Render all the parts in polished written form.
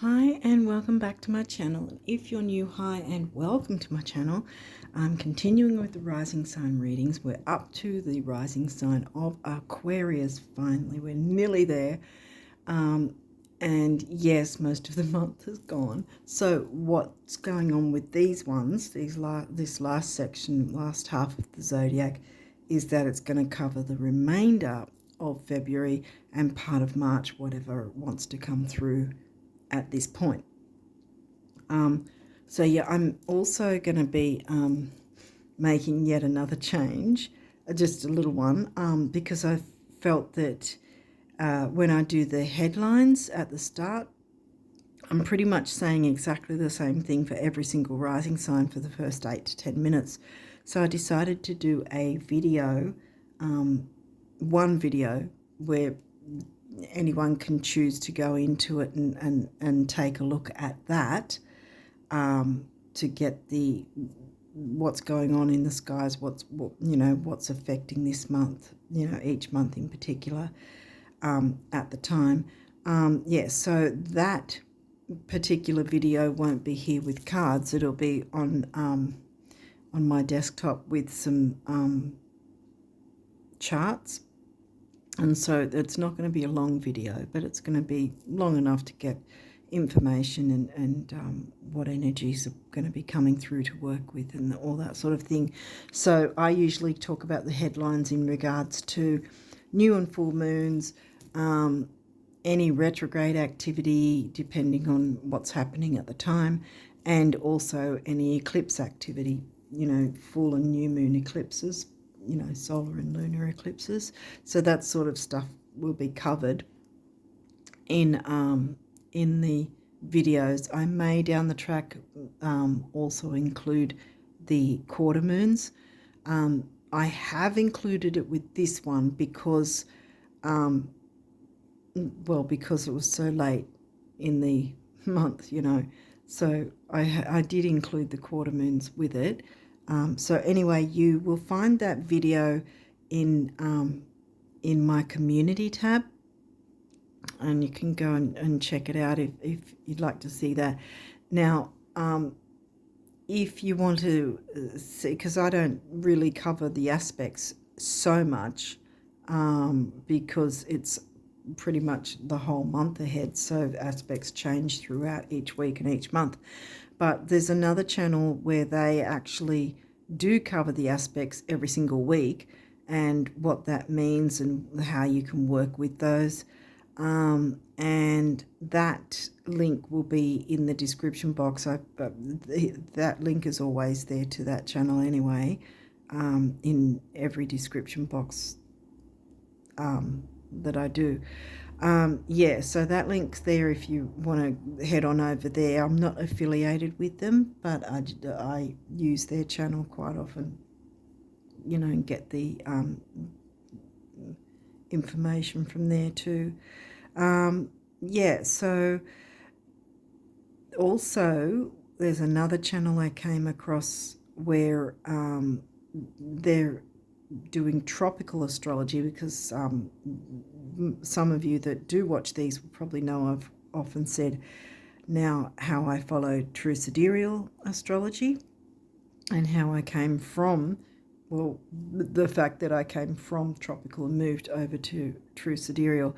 Hi and welcome back to my channel. If you're new, hi and welcome to my channel. I'm continuing with the rising sign readings. We're up to the rising sign of Aquarius finally. We're nearly there. And yes, most of the month is gone. So what's going on with these ones, this last section, last half of the zodiac, is that it's going to cover the remainder of February and part of March, whatever wants to come through at this point. So yeah, I'm also going to be making yet another change, just a little one, because I felt that when I do the headlines at the start, I'm pretty much saying exactly the same thing for every single rising sign for the first 8 to 10 minutes. So I decided to do a video, one video where anyone can choose to go into it and take a look at that, to get the what's going on in the skies, what's affecting this month, each month in particular, at the time. So that particular video won't be here with cards. It'll be on my desktop with some charts. And so it's not going to be a long video, but it's going to be long enough to get information and what energies are going to be coming through to work with and all that sort of thing. So I usually talk about the headlines in regards to new and full moons, any retrograde activity depending on what's happening at the time, and also any eclipse activity, full and new moon eclipses, solar and lunar eclipses. So that sort of stuff will be covered in the videos. I may down the track also include the quarter moons. I have included it with this one because because it was so late in the month, so I did include the quarter moons with it. So anyway, you will find that video in my community tab, and you can go and check it out if you'd like to see that. Now, if you want to see, because I don't really cover the aspects so much, because it's pretty much the whole month ahead, so aspects change throughout each week and each month. But there's another channel where they actually do cover the aspects every single week and what that means and how you can work with those. And that link will be in the description box. That link is always there to that channel anyway, in every description box that I do. So that link's there if you want to head on over there. I'm not affiliated with them, but I use their channel quite often, and get the information from there too. So also there's another channel I came across where they're doing tropical astrology, because some of you that do watch these will probably know I've often said now how I follow true sidereal astrology and how I came from, the fact that I came from tropical and moved over to true sidereal.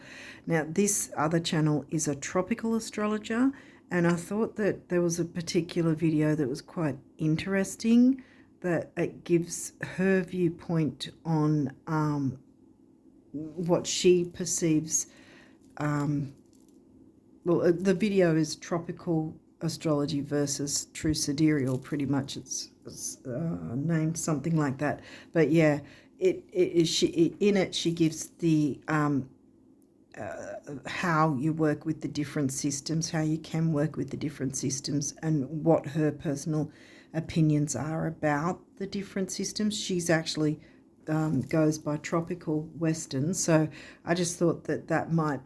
Now, this other channel is a tropical astrologer, and I thought that there was a particular video that was quite interesting, that it gives her viewpoint on what she perceives. The video is tropical astrology versus true sidereal. Pretty much, it's named something like that. But yeah, she gives the how you work with the different systems, how you can work with the different systems, and what her personal opinions are about the different systems. She's actually goes by tropical Western, so I just thought that might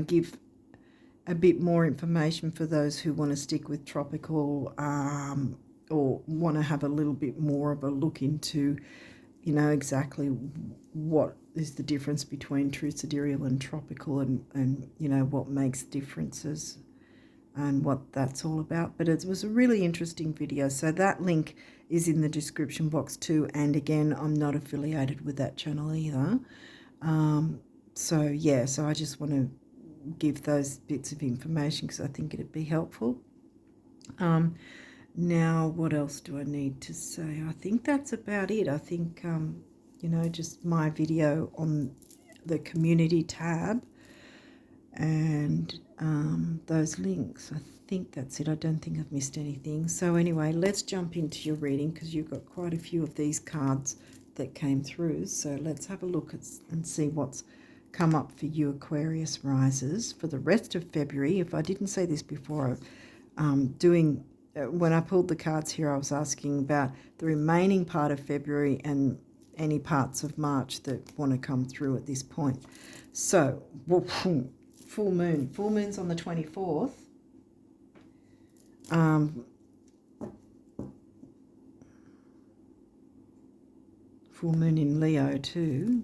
give a bit more information for those who want to stick with tropical, or want to have a little bit more of a look into you know, exactly what is the difference between true sidereal and tropical, and you know, what makes differences and what that's all about. But it was a really interesting video. So that link is in the description box too. And again, I'm not affiliated with that channel either. So yeah, so I just want to give those bits of information because I think it'd be helpful. Now, what else do I need to say? I think that's about it. I think, you know, just my video on the community tab and those links. I think that's it. I don't think I've missed anything. So anyway, let's jump into your reading because you've got quite a few of these cards that came through. So let's have a look and see what's come up for you, Aquarius risers, for the rest of February. If I didn't say this before, when I pulled the cards here, I was asking about the remaining part of February and any parts of March that want to come through at this point. So, full moon. Full moon's on the 24th. Full moon in Leo too.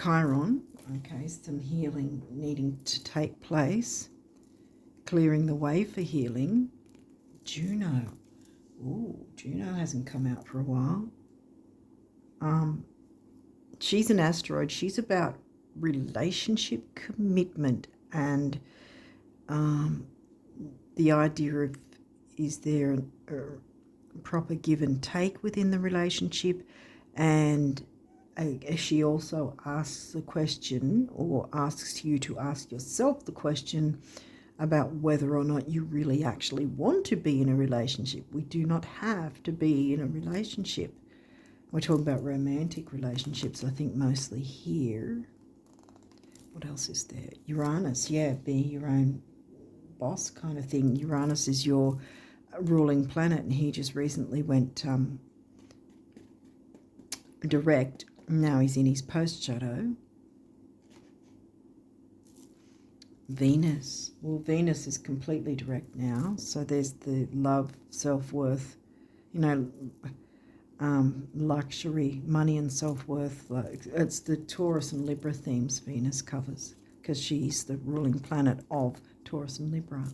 Chiron. Okay, some healing needing to take place. Clearing the way for healing. Juno. Ooh, Juno hasn't come out for a while. She's an asteroid. She's about relationship commitment and the idea of, is there a proper give and take within the relationship? And she also asks the question, or asks you to ask yourself the question, about whether or not you really actually want to be in a relationship. We do not have to be in a relationship. We're talking about romantic relationships, I think, mostly here. What else is there? Uranus, yeah, be your own boss kind of thing. Uranus is your ruling planet, and he just recently went direct. Now he's in his post shadow. Venus. Well, Venus is completely direct now. So there's the love, self-worth, you know, luxury, money and self-worth. It's the Taurus and Libra themes Venus covers because she's the ruling planet of Taurus and Libra.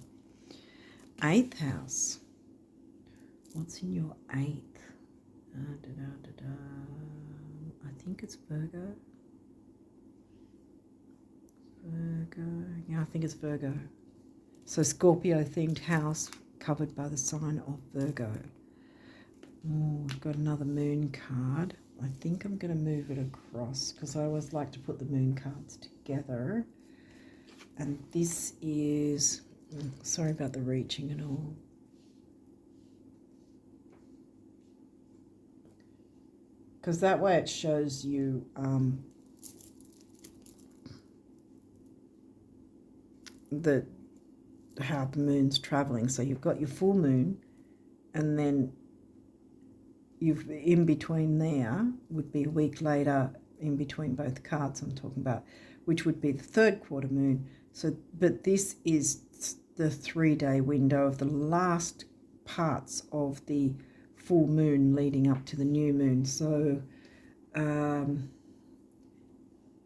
8th house. What's in your 8th? I think it's Virgo. Yeah, I think it's Virgo. So Scorpio themed house covered by the sign of Virgo. Oh, I've got another moon card. I think I'm going to move it across because I always like to put the moon cards together. And this is, sorry about the reaching and all. Because that way it shows you how the moon's traveling. So you've got your full moon, and then you've in between there would be a week later in between both cards I'm talking about, which would be the 3rd quarter moon. So, but this is the 3-day window of the last parts of the full moon leading up to the new moon. So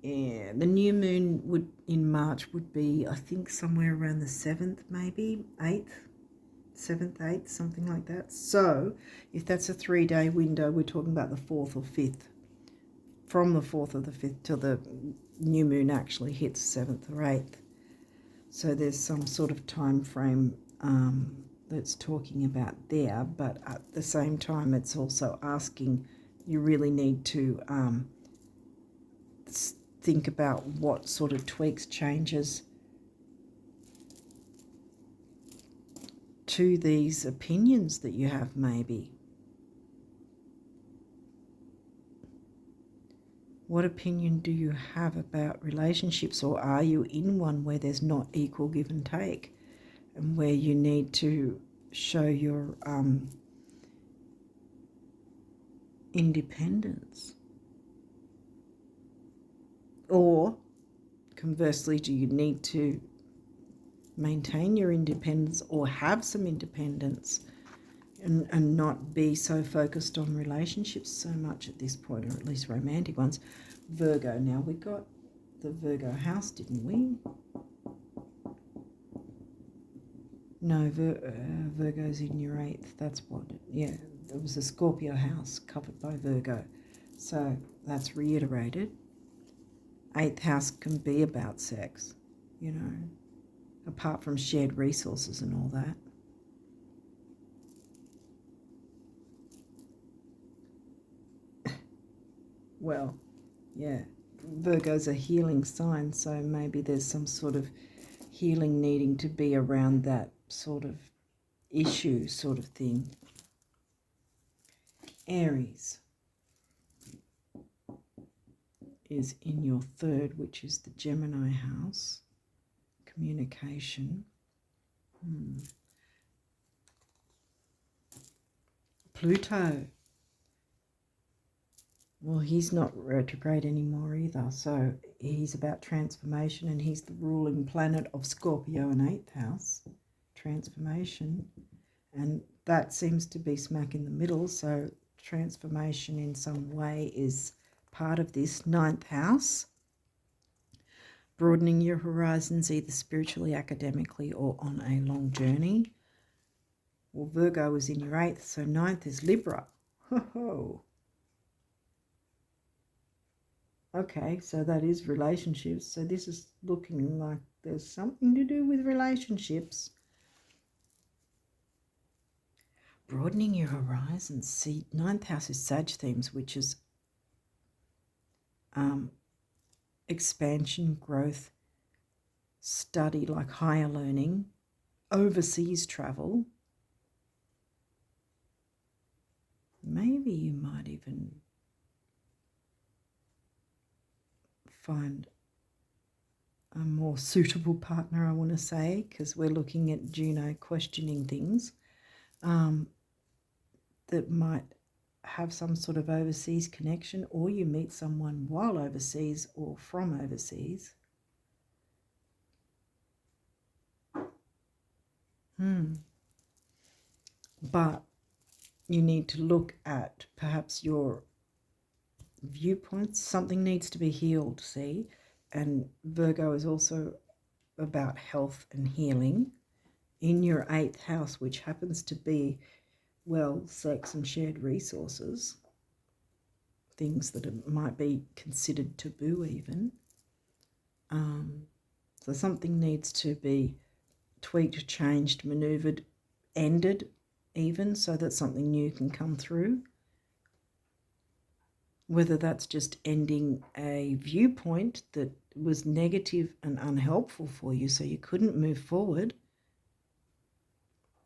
yeah, the new moon would in March would be, I think, somewhere around the 7th, maybe 8th, 7th, 8th, something like that. So if that's a 3-day window, we're talking about the 4th or 5th. From the 4th or the 5th till the new moon actually hits 7th or 8th. So there's some sort of time frame that's talking about there, but at the same time it's also asking, you really need to think about what sort of tweaks, changes to these opinions that you have maybe. What opinion do you have about relationships, or are you in one where there's not equal give and take, and where you need to show your independence? Or conversely, do you need to maintain your independence or have some independence and not be so focused on relationships so much at this point, or at least romantic ones. Virgo. Now, we got the Virgo house, didn't we? No, Virgo's in your 8th. That's what, yeah, it was a Scorpio house covered by Virgo. So that's reiterated. 8th house can be about sex, you know, apart from shared resources and all that. Well, yeah, Virgo's a healing sign, so maybe there's some sort of healing needing to be around that sort of issue sort of thing. Aries is in your 3rd, which is the Gemini house. Communication. Pluto. Well, he's not retrograde anymore either, so he's about transformation, and he's the ruling planet of Scorpio in 8th house. Transformation. And that seems to be smack in the middle, so transformation in some way is part of this 9th house. Broadening your horizons either spiritually, academically, or on a long journey. Well, Virgo is in your 8th, so 9th is Libra. Ho-ho. Okay, so that is relationships. So this is looking like there's something to do with relationships. Broadening your horizons. See, 9th house is Sag themes, which is expansion, growth, study, like higher learning, overseas travel. Maybe you might even find a more suitable partner, I want to say, because we're looking at Juno questioning things that might have some sort of overseas connection, or you meet someone while overseas or from overseas. But you need to look at perhaps your viewpoints. Something needs to be healed, see? And Virgo is also about health and healing in your 8th house, which happens to be, well, sex and shared resources, things that might be considered taboo even. So something needs to be tweaked, changed, manoeuvred, ended even, so that something new can come through. Whether that's just ending a viewpoint that was negative and unhelpful for you so you couldn't move forward,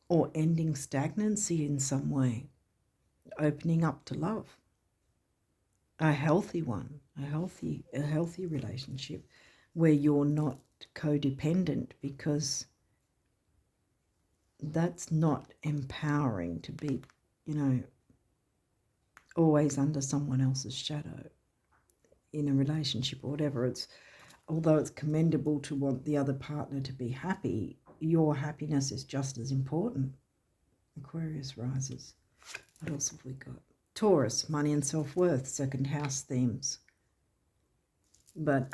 or ending stagnancy in some way, opening up to love, a healthy one, a healthy relationship where you're not codependent, because that's not empowering to be, you know, always under someone else's shadow in a relationship or whatever. It's, although it's commendable to want the other partner to be happy, your happiness is just as important. Aquarius rises. What else have we got? Taurus, money and self-worth, 2nd house themes. But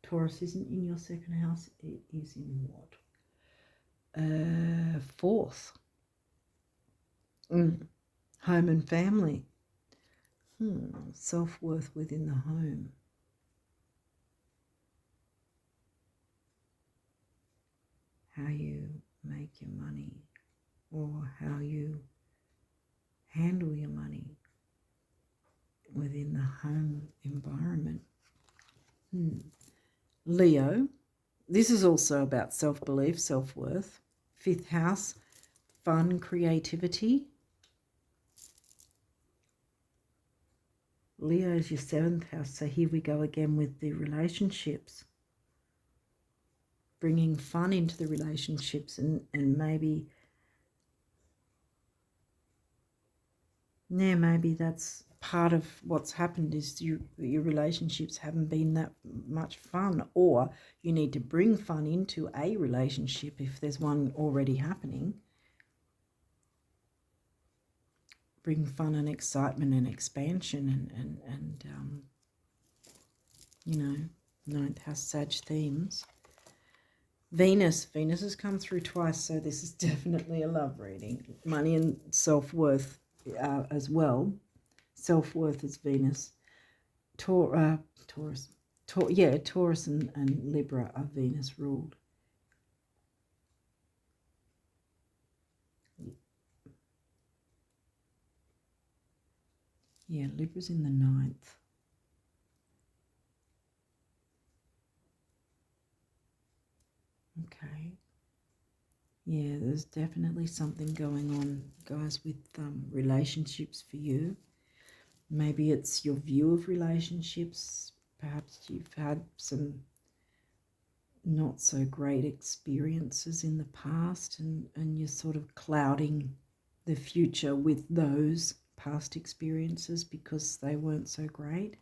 Taurus isn't in your 2nd house. It is in what? 4th. Home and family. Self-worth within the home. How you make your money, or how you handle your money within the home environment. Leo, this is also about self-belief, self-worth. 5th house, fun, creativity. Leo is your 7th house, so here we go again with the relationships. Bringing fun into the relationships, and maybe that's part of what's happened, is your relationships haven't been that much fun, or you need to bring fun into a relationship if there's one already happening. bring fun and excitement and expansion and you know, ninth house Sag themes. Venus has come through twice, so this is definitely a love reading. Money and self-worth as well. Self-worth is Venus. Taurus and Libra are Venus ruled. Yeah, Libra's in the 9th. Okay. Yeah, there's definitely something going on, guys, with relationships for you. Maybe it's your view of relationships. Perhaps you've had some not so great experiences in the past, and you're sort of clouding the future with those past experiences because they weren't so great.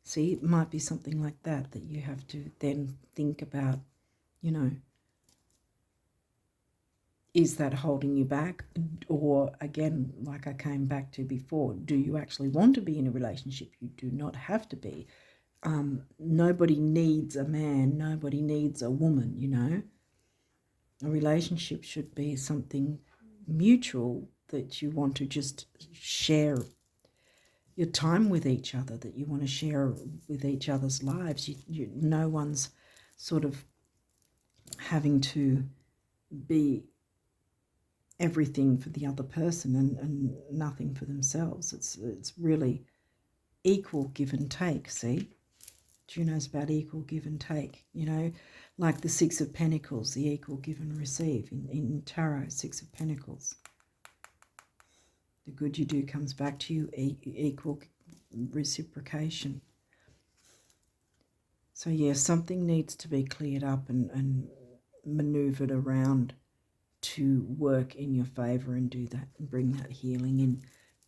See, it might be something like that you have to then think about, you know, is that holding you back? Or again, like I came back to before, do you actually want to be in a relationship? You do not have to be. Nobody needs a man, nobody needs a woman, you know. A relationship should be something mutual, that you want to just share your time with each other, that you want to share with each other's lives. No one's sort of having to be everything for the other person and nothing for themselves. It's really equal give and take, see? Juno's about equal give and take, you know, like the Six of Pentacles, the equal give and receive in Tarot, Six of Pentacles. The good you do comes back to you, equal reciprocation. So, yeah, something needs to be cleared up and manoeuvred around to work in your favour and do that and bring that healing in.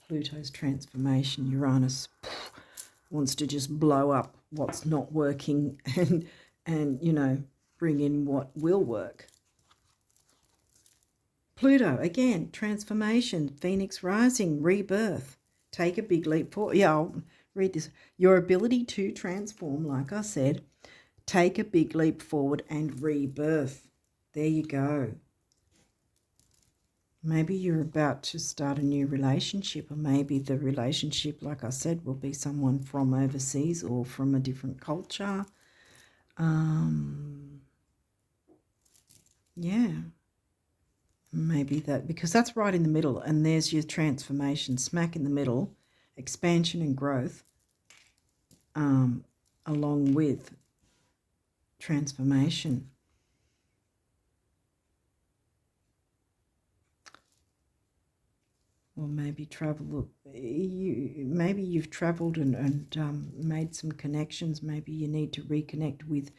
Pluto's transformation, Uranus wants to just blow up what's not working and you know, bring in what will work. Pluto, again, transformation, Phoenix rising, rebirth. Take a big leap forward. Yeah, I'll read this. Your ability to transform, like I said, take a big leap forward and rebirth. There you go. Maybe you're about to start a new relationship, or maybe the relationship, like I said, will be someone from overseas or from a different culture. Yeah. Maybe that, because that's right in the middle, and there's your transformation, smack in the middle, expansion and growth, along with transformation. Or maybe travel. Maybe you've travelled and made some connections. Maybe you need to reconnect with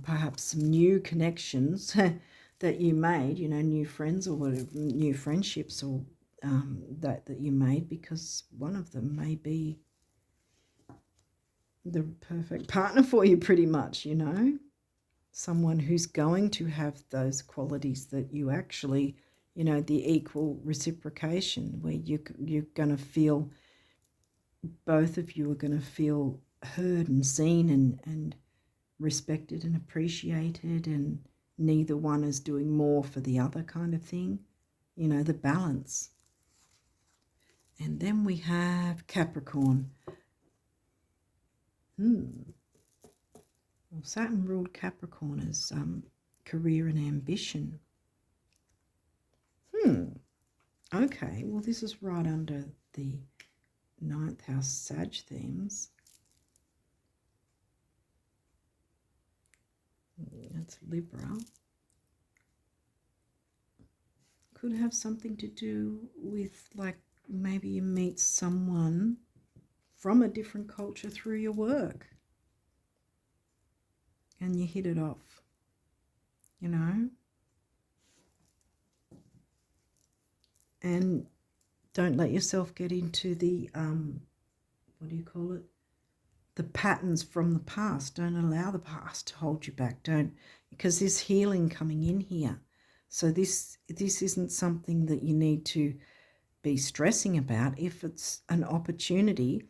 perhaps some new connections that you made, you know, new friends or whatever, new friendships or that you made, because one of them may be the perfect partner for you, pretty much, you know. Someone who's going to have those qualities that you actually, you know, the equal reciprocation, where you're going to feel, both of you are going to feel heard and seen and respected and appreciated, and neither one is doing more for the other, kind of thing, you know, the balance. And then we have Capricorn. Well, Saturn ruled Capricorn as career and ambition. Okay, well, this is right under the 9th house Sag themes. That's Libra. Could have something to do with, like, maybe you meet someone from a different culture through your work and you hit it off, you know. And don't let yourself get into the, what do you call it? The patterns from the past. Don't allow the past to hold you back. Don't, because there's healing coming in here. So this isn't something that you need to be stressing about. If it's an opportunity,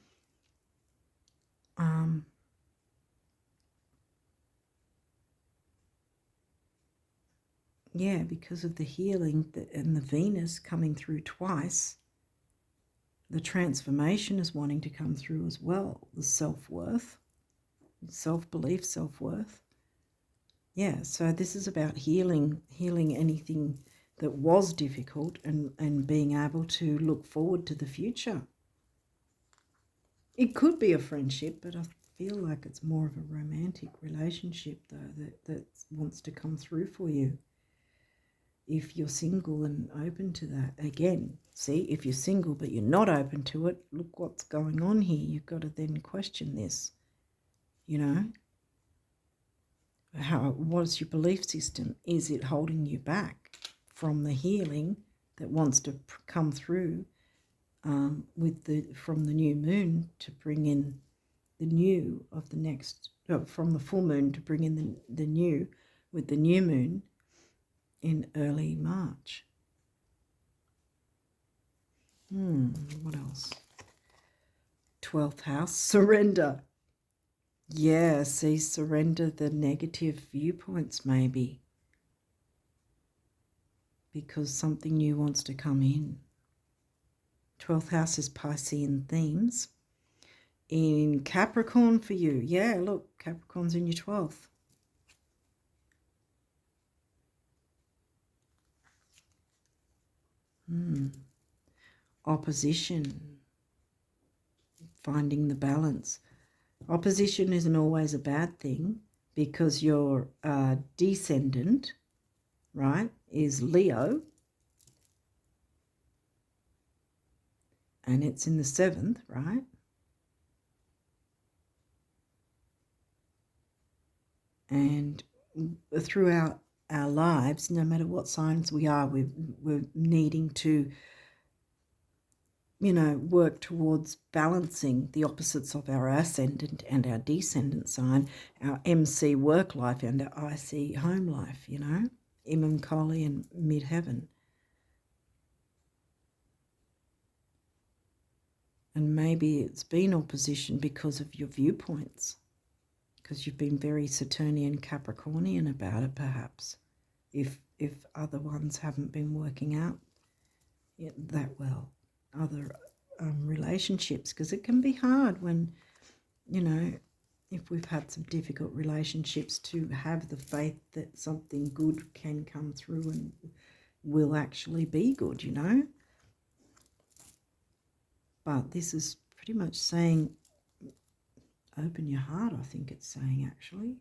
yeah, because of the healing and the Venus coming through twice, the transformation is wanting to come through as well. The self-worth, self-belief, self-worth. Yeah, so this is about healing anything that was difficult and being able to look forward to the future. It could be a friendship, but I feel like it's more of a romantic relationship, though, that wants to come through for you. If you're single and open to that, again, see, if you're single but you're not open to it, look what's going on here. You've got to then question this, you know. What's your belief system? Is it holding you back from the healing that wants to come through from the new moon to bring in the new of the next, from the full moon to bring in the new with the new moon in early March. What else? 12th house, surrender. Yeah, see, surrender the negative viewpoints maybe, because something new wants to come in. 12th house is Piscean themes. In Capricorn for you. Yeah, look, Capricorn's in your 12th. Opposition. Finding the balance. Opposition isn't always a bad thing, because your descendant, right, is Leo. And it's in the 7th, right? And throughout our lives, no matter what signs we are, we're needing to, you know, work towards balancing the opposites of our ascendant and our descendant sign, our MC work life and our IC home life, you know, Imam Koli and midheaven. And maybe it's been opposition because of your viewpoints, because you've been very Saturnian Capricornian about it, perhaps, if other ones haven't been working out that well, other relationships, because it can be hard when, you know, if we've had some difficult relationships, to have the faith that something good can come through and will actually be good, you know. But this is pretty much saying open your heart, I think it's saying, actually.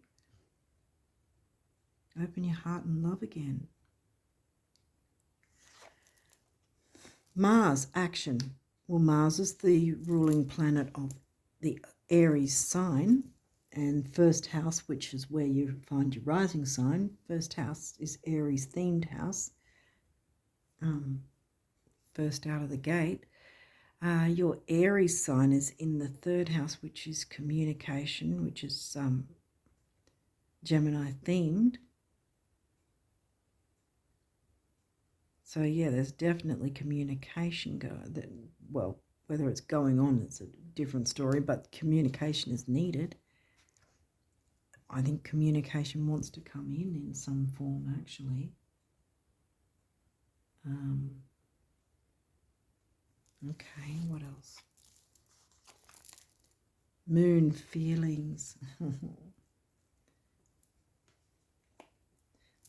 Open your heart and love again. Mars, action. Well, Mars is the ruling planet of the Aries sign, and first house, which is where you find your rising sign. First house is Aries themed house. First out of the gate. Your Aries sign is in the 3rd house, which is communication, which is Gemini themed. So yeah, there's definitely communication going. Well, whether it's going on, it's a different story, but communication is needed. I think communication wants to come in some form, actually. Okay, what else? Moon feelings.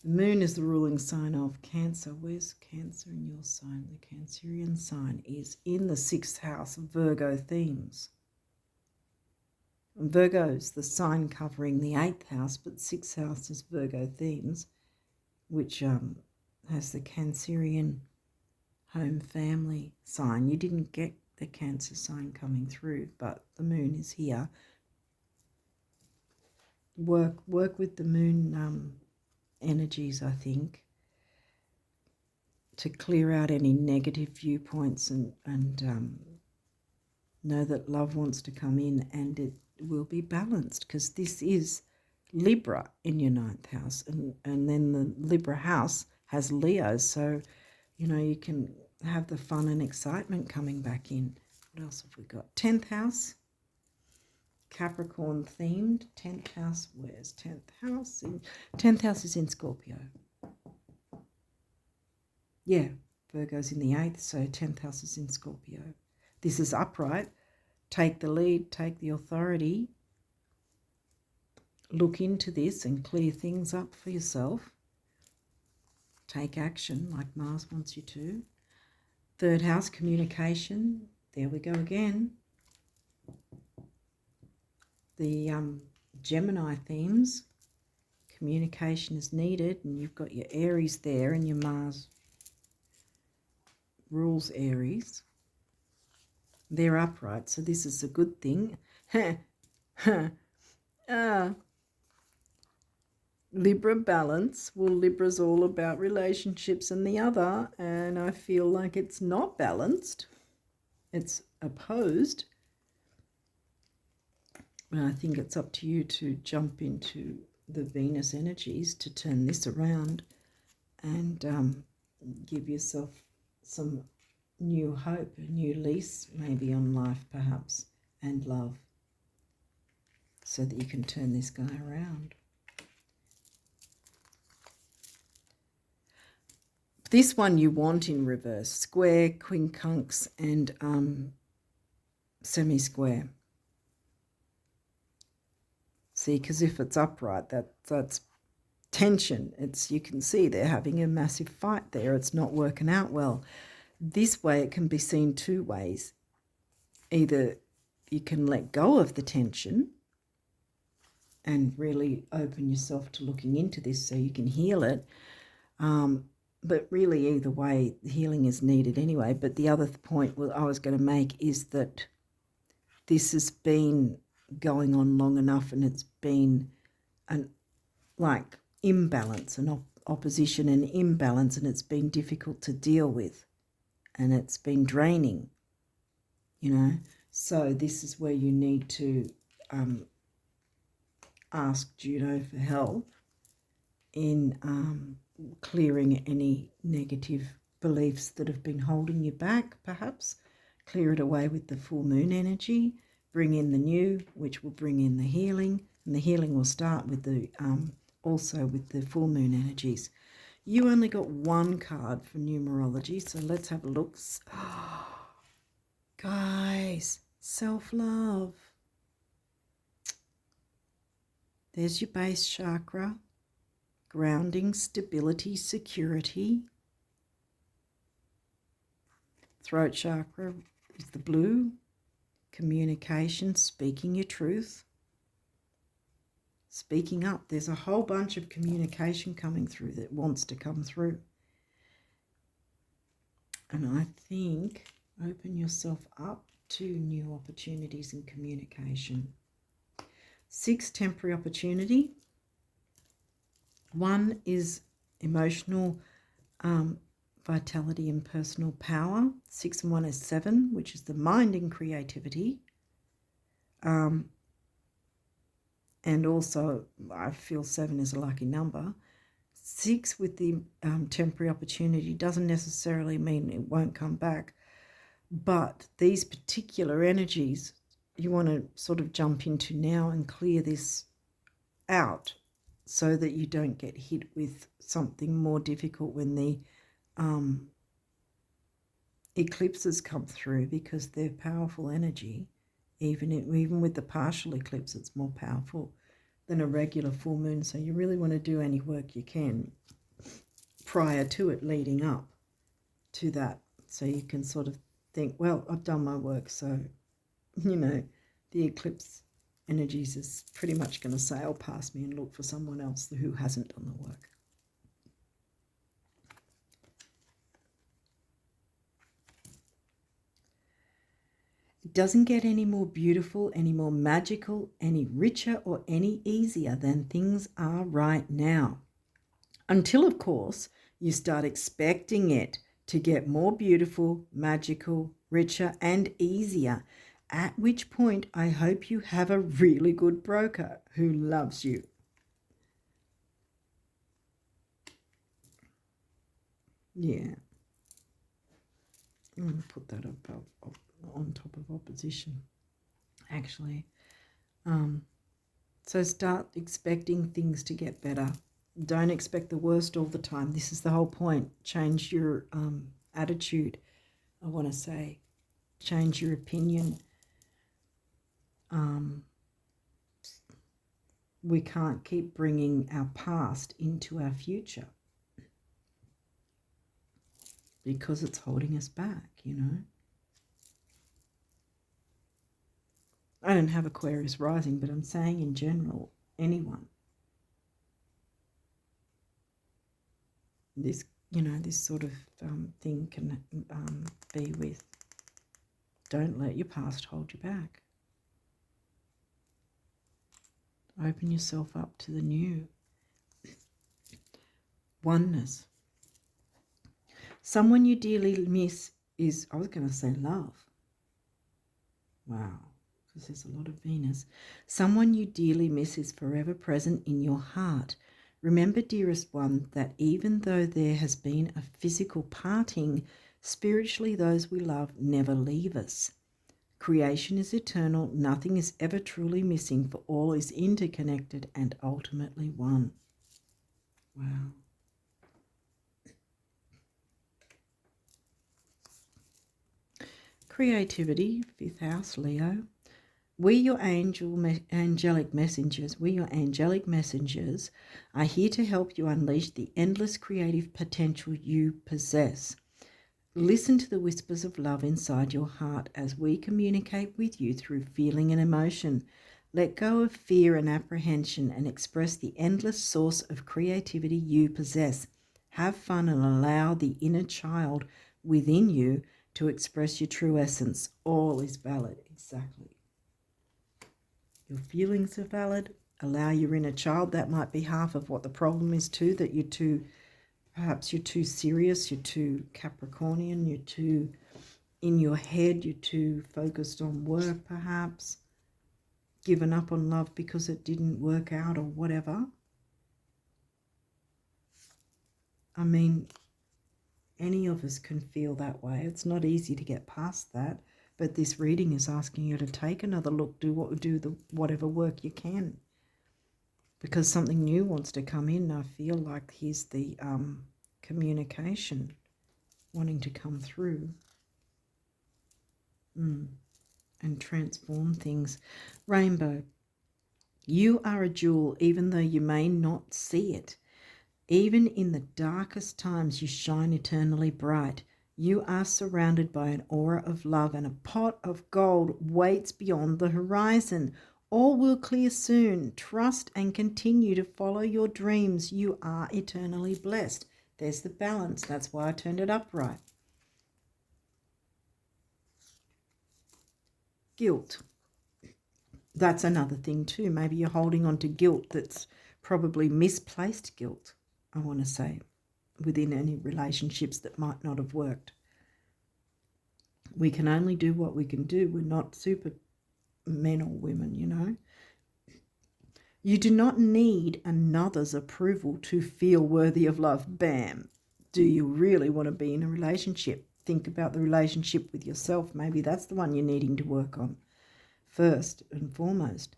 The moon is the ruling sign of Cancer. Where's Cancer in your sign? The Cancerian sign is in the 6th house of Virgo themes. And Virgo's the sign covering the 8th house, but 6th house is Virgo themes, which has the Cancerian home family sign. You didn't get the Cancer sign coming through, but the moon is here. Work with the moon energies, I think, to clear out any negative viewpoints and know that love wants to come in, and it will be balanced, because this is Libra in your 9th house, and then the Libra house has Leo, so you know you can have the fun and excitement coming back in. What else have we got? 10th house. Capricorn themed. 10th house. Where's 10th house? 10th house is in Scorpio. Yeah, Virgo's in the 8th, so 10th house is in Scorpio. This is upright. Take the lead, take the authority. Look into this and clear things up for yourself. Take action like Mars wants you to. 3rd house, communication. There we go again. The Gemini themes. Communication is needed, and you've got your Aries there, and your Mars rules Aries. They're upright, so this is a good thing. Libra balance. Well, Libra's all about relationships and the other, and I feel like it's not balanced. It's opposed. And I think it's up to you to jump into the Venus energies to turn this around and give yourself some new hope, a new lease maybe on life perhaps, and love, so that you can turn this guy around. This one you want in reverse: square, quincunx, and semi-square. See, because if it's upright, that's tension. You can see they're having a massive fight there. It's not working out well. This way it can be seen two ways. Either you can let go of the tension and really open yourself to looking into this so you can heal it. But really, either way, healing is needed anyway. But the other point I was going to make is that this has been going on long enough, and it's been like imbalance and opposition and imbalance, and it's been difficult to deal with, and it's been draining, you know. So this is where you need to ask Juno for help in clearing any negative beliefs that have been holding you back, perhaps. Clear it away with the full moon energy. Bring in the new, which will bring in the healing, and the healing will start with the also with the full moon energies. You only got one card for numerology, so let's have a look. Guys, self-love. There's your base chakra. Grounding, stability, security. Throat chakra is the blue. Communication, speaking your truth. Speaking up. There's a whole bunch of communication coming through that wants to come through. And I think open yourself up to new opportunities in communication. 6, temporary opportunity. 1 is emotional vitality and personal power. 6 and 1 is 7, which is the mind and creativity. And also, I feel 7 is a lucky number. 6 with the temporary opportunity doesn't necessarily mean it won't come back. But these particular energies, you want to sort of jump into now and clear this out so that you don't get hit with something more difficult when the eclipses come through, because they're powerful energy. Even with the partial eclipse, it's more powerful than a regular full moon. So you really want to do any work you can prior to it, leading up to that, so you can sort of think, well, I've done my work, so, you know, the eclipse energies is pretty much going to sail past me and look for someone else who hasn't done the work. It doesn't get any more beautiful, any more magical, any richer, or any easier than things are right now. Until, of course, you start expecting it to get more beautiful, magical, richer, and easier, at which point I hope you have a really good broker who loves you. Yeah. I'm going to put that up on top of opposition, actually. So start expecting things to get better. Don't expect the worst all the time. This is the whole point. Change your attitude, I want to say. Change your opinion. We can't keep bringing our past into our future because it's holding us back, you know. I don't have Aquarius rising, but I'm saying in general, anyone. This, you know, this sort of thing can be with, don't let your past hold you back. Open yourself up to the new. Oneness. Someone you dearly miss is, I was going to say love. Wow, because there's a lot of Venus. Someone you dearly miss is forever present in your heart. Remember, dearest one, that even though there has been a physical parting, spiritually those we love never leave us. Creation is eternal. Nothing is ever truly missing, for all is interconnected and ultimately one. Wow. Creativity, 5th house, Leo. We, your angelic messengers, are here to help you unleash the endless creative potential you possess. Listen to the whispers of love inside your heart as we communicate with you through feeling and emotion. Let go of fear and apprehension and express the endless source of creativity you possess. Have fun and allow the inner child within you to express your true essence. All is valid. Exactly. Your feelings are valid. Allow your inner child. That might be half of what the problem is too, that perhaps you're too serious, you're too Capricornian, you're too in your head, you're too focused on work perhaps, given up on love because it didn't work out or whatever. I mean, any of us can feel that way. It's not easy to get past that, but this reading is asking you to take another look, do whatever work you can, because something new wants to come in. I feel like here's the communication wanting to come through and transform things. Rainbow, you are a jewel even though you may not see it. Even in the darkest times you shine eternally bright. You are surrounded by an aura of love, and a pot of gold waits beyond the horizon. All will clear soon. Trust and continue to follow your dreams. You are eternally blessed. There's the balance. That's why I turned it upright. Guilt. That's another thing too. Maybe you're holding on to guilt that's probably misplaced guilt, I want to say, within any relationships that might not have worked. We can only do what we can do. We're not super men or women, you know. You do not need another's approval to feel worthy of love. Bam. Do you really want to be in a relationship? Think about the relationship with yourself. Maybe that's the one you're needing to work on first and foremost.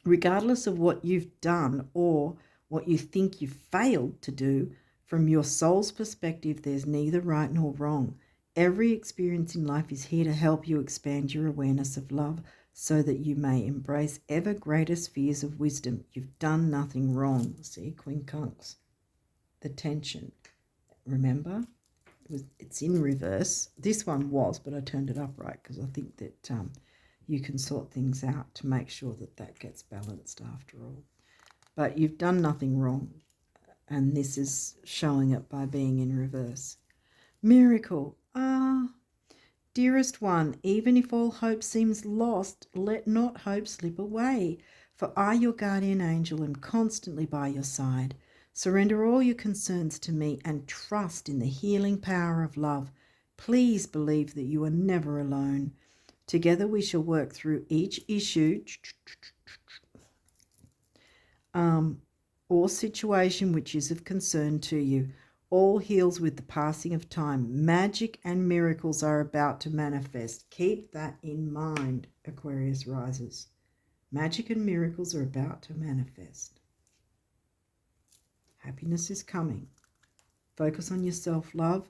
Regardless of what you've done or what you think you failed to do, from your soul's perspective, there's neither right nor wrong. Every experience in life is here to help you expand your awareness of love so that you may embrace ever greater spheres of wisdom. You've done nothing wrong. See, Queen Conks. The tension. Remember? It's in reverse. This one was, but I turned it upright because I think that you can sort things out to make sure that that gets balanced after all. But you've done nothing wrong, and this is showing it by being in reverse. Miracle. Dearest one, even if all hope seems lost, let not hope slip away, for I, your guardian angel, am constantly by your side. Surrender all your concerns to me and trust in the healing power of love. Please believe that you are never alone. Together we shall work through each issue or situation which is of concern to you. All heals with the passing of time. Magic and miracles are about to manifest. Keep that in mind, Aquarius risers. Magic and miracles are about to manifest. Happiness is coming. Focus on your self-love,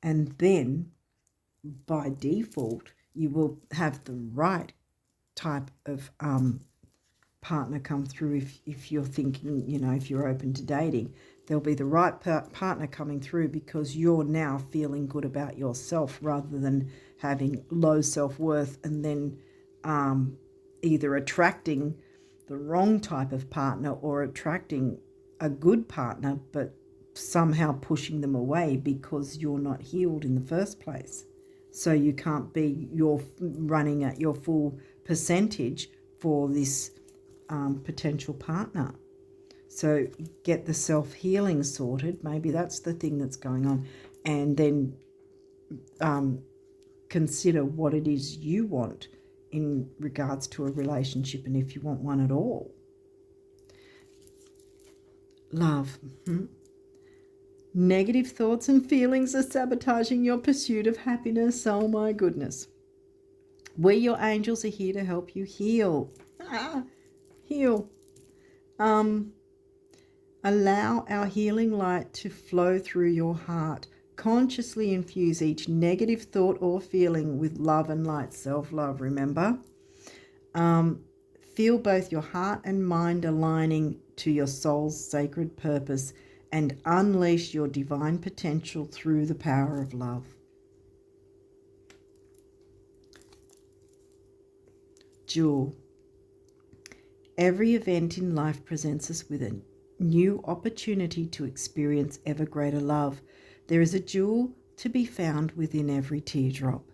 and then by default you will have the right type of partner come through. If you're thinking, you know, if you're open to dating, there'll be the right partner coming through because you're now feeling good about yourself rather than having low self-worth and then either attracting the wrong type of partner or attracting a good partner but somehow pushing them away because you're not healed in the first place. So you can't be running at your full percentage for this potential partner. So get the self-healing sorted. Maybe that's the thing that's going on. And then consider what it is you want in regards to a relationship and if you want one at all. Love. Negative thoughts and feelings are sabotaging your pursuit of happiness. Oh my goodness. We, your angels, are here to help you heal. Heal. Allow our healing light to flow through your heart. Consciously infuse each negative thought or feeling with love and light. Self-love, remember? Feel both your heart and mind aligning to your soul's sacred purpose and unleash your divine potential through the power of love. Jewel. Every event in life presents us with a new opportunity to experience ever greater love. There is a jewel to be found within every teardrop.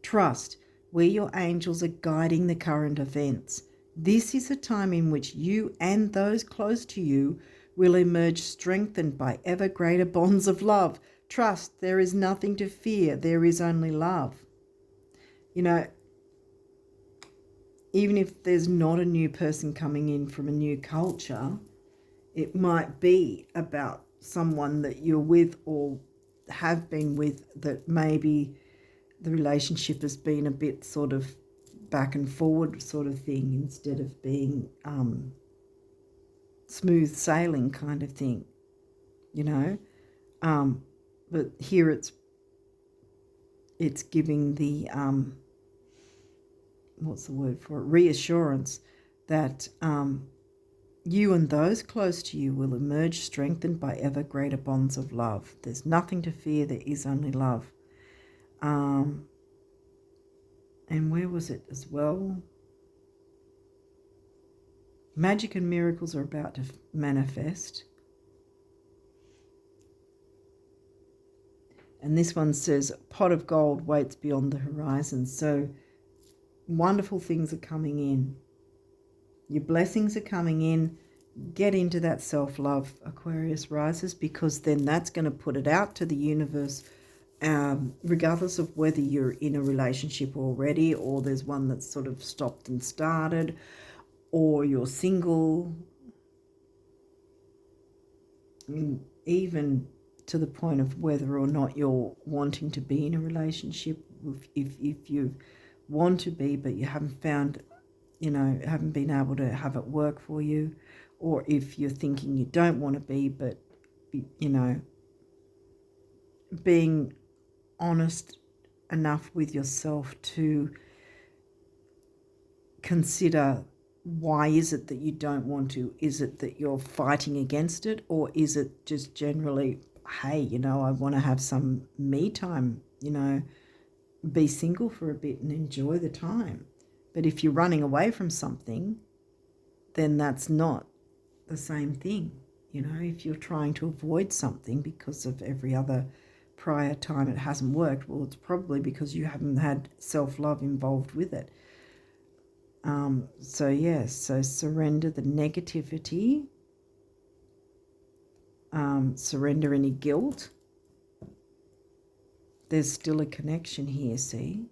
Trust, we, your angels, are guiding the current events. This is a time in which you and those close to you will emerge strengthened by ever greater bonds of love. Trust, there is nothing to fear. There is only love. You know, even if there's not a new person coming in from a new culture, it might be about someone that you're with or have been with that maybe the relationship has been a bit sort of back and forward sort of thing instead of being smooth sailing kind of thing, you know. But here it's giving the what's the word for it? Reassurance that you and those close to you will emerge strengthened by ever greater bonds of love. There's nothing to fear. There is only love. And where was it as well? Magic and miracles are about to manifest. And this one says, pot of gold waits beyond the horizon. So wonderful things are coming in. Your blessings are coming in. Get into that self-love, Aquarius risers, because then that's going to put it out to the universe, regardless of whether you're in a relationship already or there's one that's sort of stopped and started, or you're single, even to the point of whether or not you're wanting to be in a relationship. If you want to be but you haven't found, you know, haven't been able to have it work for you, or if you're thinking you don't want to be, but, you know, being honest enough with yourself to consider, why is it that you don't want to? Is it that you're fighting against it, or is it just generally, hey, you know, I want to have some me time, you know, be single for a bit and enjoy the time. But if you're running away from something, then that's not the same thing. You know, if you're trying to avoid something because of every other prior time it hasn't worked, well, it's probably because you haven't had self-love involved with it. So yes, so surrender the negativity, surrender any guilt. There's still a connection here, see?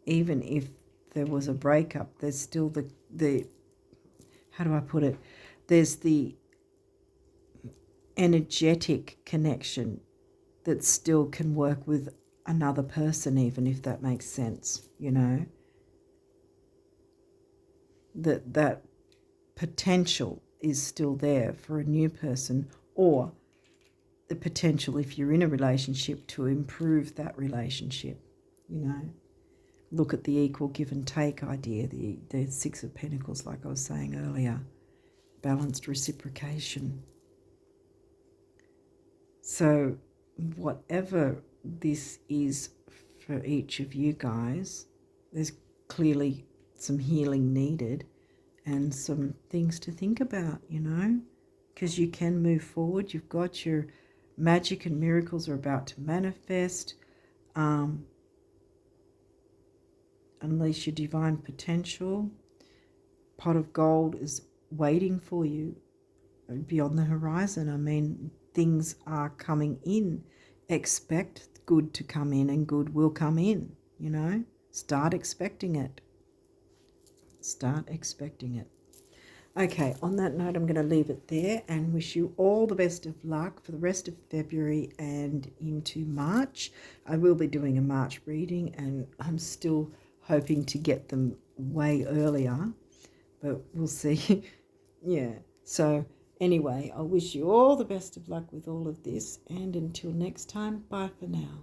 Even if there was a breakup, there's still the how do I put it? There's the energetic connection that still can work with another person, even if that makes sense, you know. That potential is still there for a new person, or the potential, if you're in a relationship, to improve that relationship, you know. Look at the equal give and take idea, the Six of Pentacles, like I was saying earlier, balanced reciprocation. So whatever this is for each of you guys, there's clearly some healing needed and some things to think about, you know, because you can move forward. You've got your magic and miracles are about to manifest. Unleash your divine potential. Pot of gold is waiting for you beyond the horizon. I mean, things are coming in. Expect good to come in, and good will come in, you know. Start expecting it. Start expecting it. Okay, on that note, I'm going to leave it there and wish you all the best of luck for the rest of February and into March. I will be doing a March reading, and I'm still hoping to get them way earlier, but we'll see. Yeah, so anyway, I wish you all the best of luck with all of this, and until next time, bye for now.